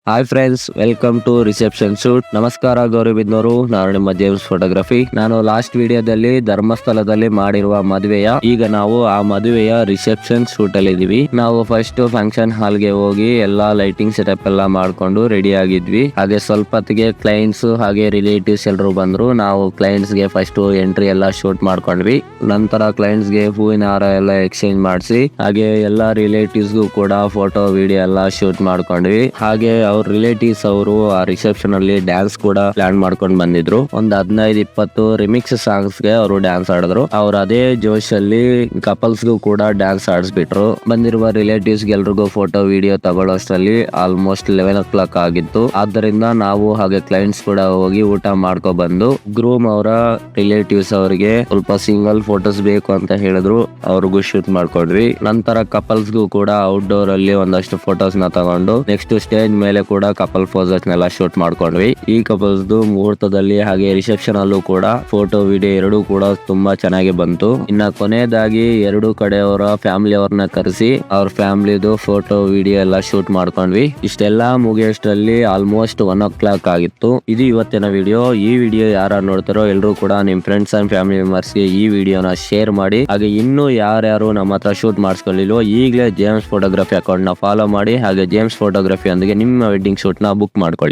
Hi friends, welcome to reception shoot. ನಮಸ್ಕಾರ ಗೌರಿಬಿದ್ನೂರು, ನಾನು ನಿಮ್ಮ ಜೇಮ್ಸ್ ಫೋಟೋಗ್ರಫಿ. ನಾನು ಲಾಸ್ಟ್ ವಿಡಿಯೋದಲ್ಲಿ ಧರ್ಮಸ್ಥಳದಲ್ಲಿ ಮಾಡಿರುವ ಮದುವೆಯ ಈಗ ನಾವು ಆ ಮದುವೆಯ ರಿಸೆಪ್ಷನ್ ಶೂಟ್ ಅಲ್ಲಿ ಇದೀವಿ. ನಾವು ಫಸ್ಟ್ ಫಂಕ್ಷನ್ ಹಾಲ್ ಗೆ ಹೋಗಿ ಎಲ್ಲಾ ಲೈಟಿಂಗ್ ಸೆಟಪ್ ಎಲ್ಲ ಮಾಡ್ಕೊಂಡು ರೆಡಿ ಆಗಿದ್ವಿ. ಹಾಗೆ ಸ್ವಲ್ಪ ಹೊತ್ತಿಗೆ ಕ್ಲೈಂಟ್ಸ್ ಹಾಗೆ ರಿಲೇಟಿವ್ಸ್ ಎಲ್ಲರೂ ಬಂದ್ರು. ನಾವು ಕ್ಲೈಂಟ್ಸ್ ಗೆ ಫಸ್ಟ್ ಎಂಟ್ರಿ ಎಲ್ಲ ಶೂಟ್ ಮಾಡ್ಕೊಂಡ್ವಿ. ನಂತರ ಕ್ಲೈಂಟ್ಸ್ ಗೆ ಹೂವಿನ ಹಾರ ಎಲ್ಲ ಎಕ್ಸ್ಚೇಂಜ್ ಮಾಡಿಸಿ ಹಾಗೆ ಎಲ್ಲಾ ರಿಲೇಟಿವ್ಸ್ ಗೂ ಕೂಡ ಫೋಟೋ ವಿಡಿಯೋ ಎಲ್ಲ ಶೂಟ್ ಮಾಡ್ಕೊಂಡ್ವಿ. ಹಾಗೆ ಅವ್ರ ರಿಲೇಟಿವ್ಸ್ ಅವರು ಆ ರಿಸೆಪ್ಷನ್ ಅಲ್ಲಿ ಡ್ಯಾನ್ಸ್ ಕೂಡ ಪ್ಲಾನ್ ಮಾಡ್ಕೊಂಡು ಬಂದಿದ್ರು. ಒಂದ್ 15-20 ರಿಮಿಕ್ಸ್ ಸಾಂಗ್ಸ್ ಗೆ ಅವರು ಡ್ಯಾನ್ಸ್ ಆಡಿದ್ರು. ಅವ್ರು ಅದೇ ಜೋಶ್ ಅಲ್ಲಿ ಕಪಲ್ಸ್ ಗೂ ಕೂಡ ಡ್ಯಾನ್ಸ್ ಆಡಿಸ್ಬಿಟ್ರು. ಬಂದಿರುವ ರಿಲೇಟಿವ್ಸ್ ಎಲ್ರಿಗೂ ಫೋಟೋ ವಿಡಿಯೋ ತಗೊಳ್ಳೋಷ್ಟರಲ್ಲಿ ಆಲ್ಮೋಸ್ಟ್ 11 o'clock ಆಗಿತ್ತು. ಆದ್ದರಿಂದ ನಾವು ಹಾಗೆ ಕ್ಲೈಂಟ್ಸ್ ಕೂಡ ಹೋಗಿ ಊಟ ಮಾಡ್ಕೊ ಬಂದು ಗ್ರೂಮ್ ಅವರ ರಿಲೇಟಿವ್ಸ್ ಅವರಿಗೆ ಸ್ವಲ್ಪ ಸಿಂಗಲ್ ಫೋಟೋಸ್ ಬೇಕು ಅಂತ ಹೇಳಿದ್ರು. ಅವ್ರಿಗೂ ಶೂಟ್ ಮಾಡ್ಕೊಂಡ್ವಿ. ನಂತರ ಕಪಲ್ಸ್ ಗೂ ಕೂಡ ಔಟ್ಡೋರ್ ಅಲ್ಲಿ ಒಂದಷ್ಟು ಫೋಟೋಸ್ ನ ತಗೊಂಡು ನೆಕ್ಸ್ಟ್ ಸ್ಟೇಜ್ ಮೇಲೆ ಕೂಡ ಕಪಲ್ ಫೋಟೋಸ್ ನೆಲ್ಲ ಶೂಟ್ ಮಾಡ್ಕೊಂಡ್ವಿ. ಈ ಕಪಲ್ಸ್ ಮುಹೂರ್ತದಲ್ಲಿ ಹಾಗೆ ರಿಸೆಪ್ಷನ್ ಅಲ್ಲೂ ಕೂಡ ಫೋಟೋ ವಿಡಿಯೋ ಎರಡೂ ಕೂಡ ತುಂಬಾ ಚೆನ್ನಾಗಿ ಬಂತು. ಇನ್ನ ಕೊನೆಯದಾಗಿ ಎರಡು ಕಡೆಯವರ ಫ್ಯಾಮಿಲಿ ಅವ್ರನ್ನ ಕರೆಸಿ ಅವ್ರ ಫ್ಯಾಮಿಲಿದು ಫೋಟೋ ವಿಡಿಯೋ ಎಲ್ಲ ಶೂಟ್ ಮಾಡ್ಕೊಂಡ್ವಿ. ಇಷ್ಟೆಲ್ಲಾ ಮುಗಿಯೋಷ್ಟರಲ್ಲಿ ಆಲ್ಮೋಸ್ಟ್ 1 o'clock ಆಗಿತ್ತು. ಇದು ಇವತ್ತಿನ ವಿಡಿಯೋ. ಈ ವಿಡಿಯೋ ಯಾರು ನೋಡ್ತಾರೋ ಎಲ್ಲರೂ ಕೂಡ ನಿಮ್ ಫ್ರೆಂಡ್ಸ್ ಅಂಡ್ ಫ್ಯಾಮಿಲಿ ಮೆಂಬರ್ಸ್ ಗೆ ಈ ವಿಡಿಯೋನ ಶೇರ್ ಮಾಡಿ. ಹಾಗೆ ಇನ್ನೂ ಯಾರ್ಯಾರು ನಮ್ಮ ಹತ್ರ ಶೂಟ್ ಮಾಡಿಸ್ಕೊಳ್ಳಿಲ್ವೋ ಈಗಲೇ ಜೇಮ್ಸ್ ಫೋಟೋಗ್ರಫಿ ಅಕೌಂಟ್ ನ ಫಾಲೋ ಮಾಡಿ. ಹಾಗೆ ಜೇಮ್ಸ್ ಫೋಟೋಗ್ರಫಿ ಒಂದಿಗೆ ನಿಮ್ಮ ವೆಡ್ಡಿಂಗ್ ಶೂಟ್ ನ ಬುಕ್ ಮಾಡ್ಕೊಳ್ಳಿ.